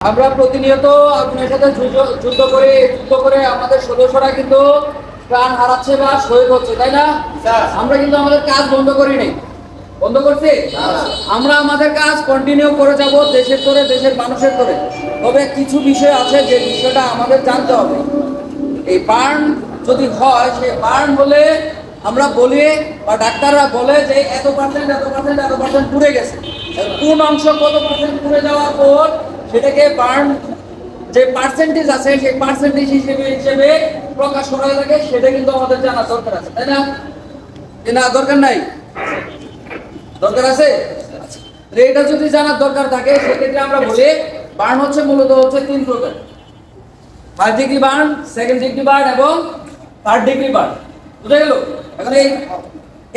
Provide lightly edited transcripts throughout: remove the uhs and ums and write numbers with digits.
আমরা প্রতিনিয়ত আপনার সাথে যুদ্ধ করে আমাদের সদস্যরা কিন্তু প্রাণ হারাচ্ছে বা শহীদ হচ্ছে, তাই না? আমরা কিন্তু আমাদের কাজ বন্ধ করি নাই, বন্ধ করছি। আমরা আমাদের কাজ কন্টিনিউ করে যাব দেশের করে, দেশের মানুষের করে। তবে কিছু বিষয় আছে যে বিষয়টা আমাদের জানতে হবে। এই বার্ন যদি হয়, সেই বার্ন হলে আমরা বলি বা ডাক্তাররা বলে যে এত পার্সেন্ট পুড়ে গেছে। কোন অংশ কত পার্সেন্ট পুড়ে যাওয়ার পর সেটাকে বার্ন যে পার্সেন্টেজ আছে সেই পার্সেন্টেজ হিসেবে প্রকাশ করা লাগে, সেটা কিন্তু আমাদের জানা দরকার আছে, তাই না? না, দরকার নাই? দরকার আছে। এটা যদি জানার দরকার থাকে সেক্ষেত্রে আমরা বলি বার্ন মূলত তিন প্রকার: first degree burn, second degree burn এবং থার্ড ডিগ্রি বার্ন। বুঝা গেল? এখন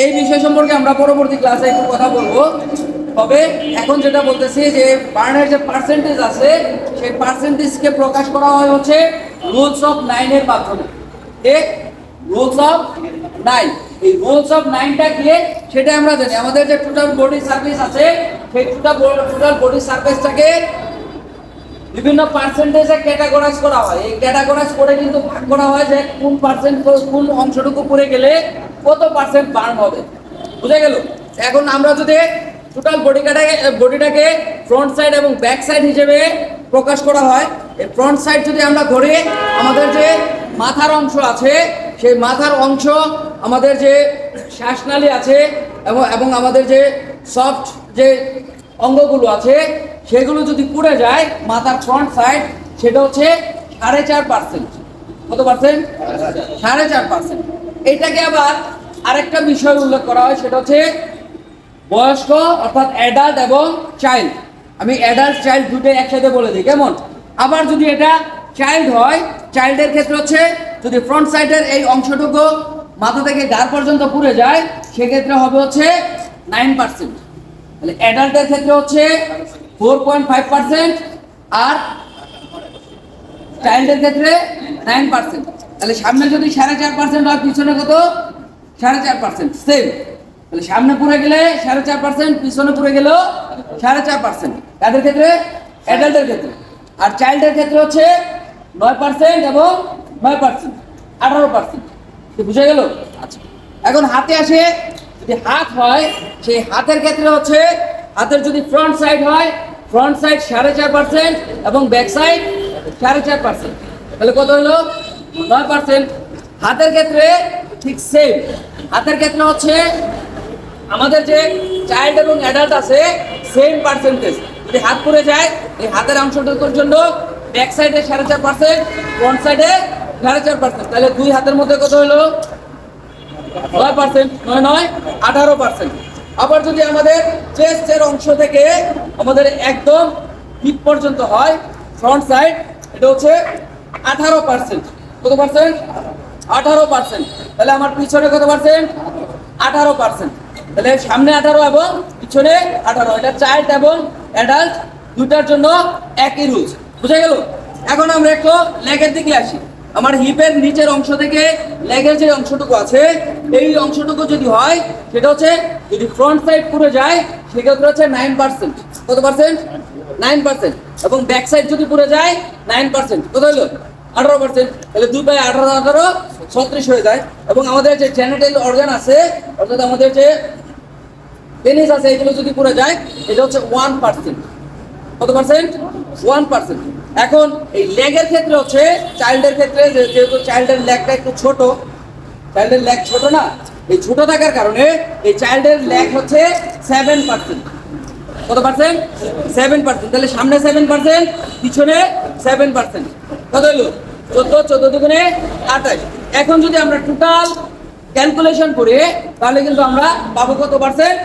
এই বিষয় সম্পর্কে আমরা পরবর্তী ক্লাসে একটু কথা বলবো। তবে এখন যেটা বলতেছি যে বার্নের যে পার্সেন্টেজ আছে সেই পার্সেন্টেজকে প্রকাশ করা হয় রুলস অফ 9 এর মাধ্যমে। ঠিক, রুলস অফ 9। এই রুলস অফ 9টা কি সেটা আমরা জানি। আমাদের যে টোটাল বডি সারফেস আছে সেই টোটাল বডি সারফেসটাকে বিভিন্ন পার্সেন্টেজে ক্যাটাগরাইজ করা হয়। এই ক্যাটাগরাইজ করে কিন্তু ভাগ করা হয় যে কোন অংশটুকু পুড়ে গেলে কত পার্সেন্ট বার্ন হবে। বুঝা গেল? এখন আমরা যদি টোটাল বডিটাকে ফ্রন্ট সাইড এবং ব্যাক সাইড হিসেবে প্রকাশ করা হয়, এই ফ্রন্ট সাইড যদি আমরা ধরি, আমাদের যে মাথার অংশ আছে সেই মাথার অংশ, আমাদের যে শ্বাসনালী আছে এবং আমাদের যে সফট যে অঙ্গগুলো আছে সেগুলো যদি পুড়ে যায় মাথার ফ্রন্ট সাইড, সেটা 4.5%। কত পার্সেন্ট? 4.5%। এইটাকে আবার আরেকটা বিষয় উল্লেখ করা হয়, সেটা বয়স্ক, অর্থাৎ অ্যাডাল্ট এবং চাইল্ড। আমি অ্যাডাল্ট চাইল্ড দুটোই একসাথে বলে দিই, কেমন? আবার যদি এটা চাইল্ড হয়, চাইল্ডের ক্ষেত্রে যদি ফ্রন্ট সাইডের এই অংশটুকু মাথা থেকে ঘাড় পর্যন্ত পুড়ে যায় সেক্ষেত্রে হবে 9%। তাহলে অ্যাডাল্টের ক্ষেত্রে 4.5% আর চাইল্ডের ক্ষেত্রে 9%। তাহলে সামনে যদি 4.5% হয়, পিছনে কত? 4.5%। সেম। তাহলে সামনে পুড়ে গেলে 4.5%, পিছনে পুড়ে গেলেও 4.5%। কাদের ক্ষেত্রে? অ্যাডাল্টের ক্ষেত্রে। আর চাইল্ডের ক্ষেত্রে 9% এবং 9%, 18%। বুঝে গেল? আচ্ছা, এখন হাতে আসে। যদি হাত হয়, সেই হাতের ক্ষেত্রে হাতের যদি ফ্রন্ট সাইড হয়, ফ্রন্ট সাইড 4.5% এবং ব্যাক সাইড 4.5%। তাহলে কত হলো? 9%। হাতের ক্ষেত্রে ঠিক সেম। হাতের ক্ষেত্রে আমাদের যে চাইল্ড এবং অ্যাডাল্ট আছে সেম পার্সেন্টেজ। যদি হাত পড়ে যায়, এই হাতের অংশটুকুর জন্য ব্যাক সাইডে 4.5%, ফ্রন্ট সাইডে 4.5%। তাহলে দুই হাতের মধ্যে কত হলো? 9%। 9 18%। আবার যদি আমাদের চেস্টের অংশ থেকে আমাদের একদম হিপ পর্যন্ত হয়, ফ্রন্ট সাইড, এটা 18%। কত পার্সেন্ট? 18%। তাহলে আমার পিছনে কত পার্সেন্ট? 18%। তাহলে সামনে 18 এবং পিছনে 18। এটা চাইল্ড এবং অ্যাডাল্ট দুটার জন্য একই রুলস। বুঝা গেল? এখন আমরা একটু লেগের দিকে আসি। আমার হিপের নিচের অংশ থেকে লেগের যে অংশটুকু আছে, এই অংশটুকু যদি হয়, সেটা যদি ফ্রন্ট সাইড পুড়ে যায় সেক্ষেত্রে 9%। কত পার্সেন্ট? 9%। এবং ব্যাক সাইড যদি পুড়ে যায় 9%। কত হলো? 18%। তাহলে 2 বাই 18 36 হয়ে যায়। এবং আমাদের যে জেনিটাল অর্গান আছে, অর্থাৎ আমাদের যে পেনিস আছে, এগুলো যদি পুড়ে যায় এটা 1%। কত পার্সেন্ট? 1%। এখন এই লেগের ক্ষেত্রে চাইল্ডের ক্ষেত্রে, যেহেতু চাইল্ডের লেগটা একটু ছোট, চাইল্ডের লেগ ছোট না, এই ছোট থাকার কারণে এই চাইল্ডের লেগ 7%। কত পার্সেন্ট? 7%। তাহলে সামনে 7%, পিছনে 7%। কত হলো? 14 দুগুণে 28। এখন যদি আমরা টোটাল ক্যালকুলেশন করি তাহলে কিন্তু আমরা পাবো কত পার্সেন্ট?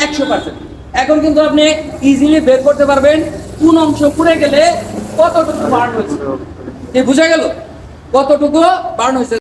100%। এখন কিন্তু আপনি ইজিলি বের করতে পারবেন কোন অংশ পুড়ে গেলে কতটুকু বার্ন হয়েছে। বুঝা গেল? কতটুকু বার্ন হয়েছে।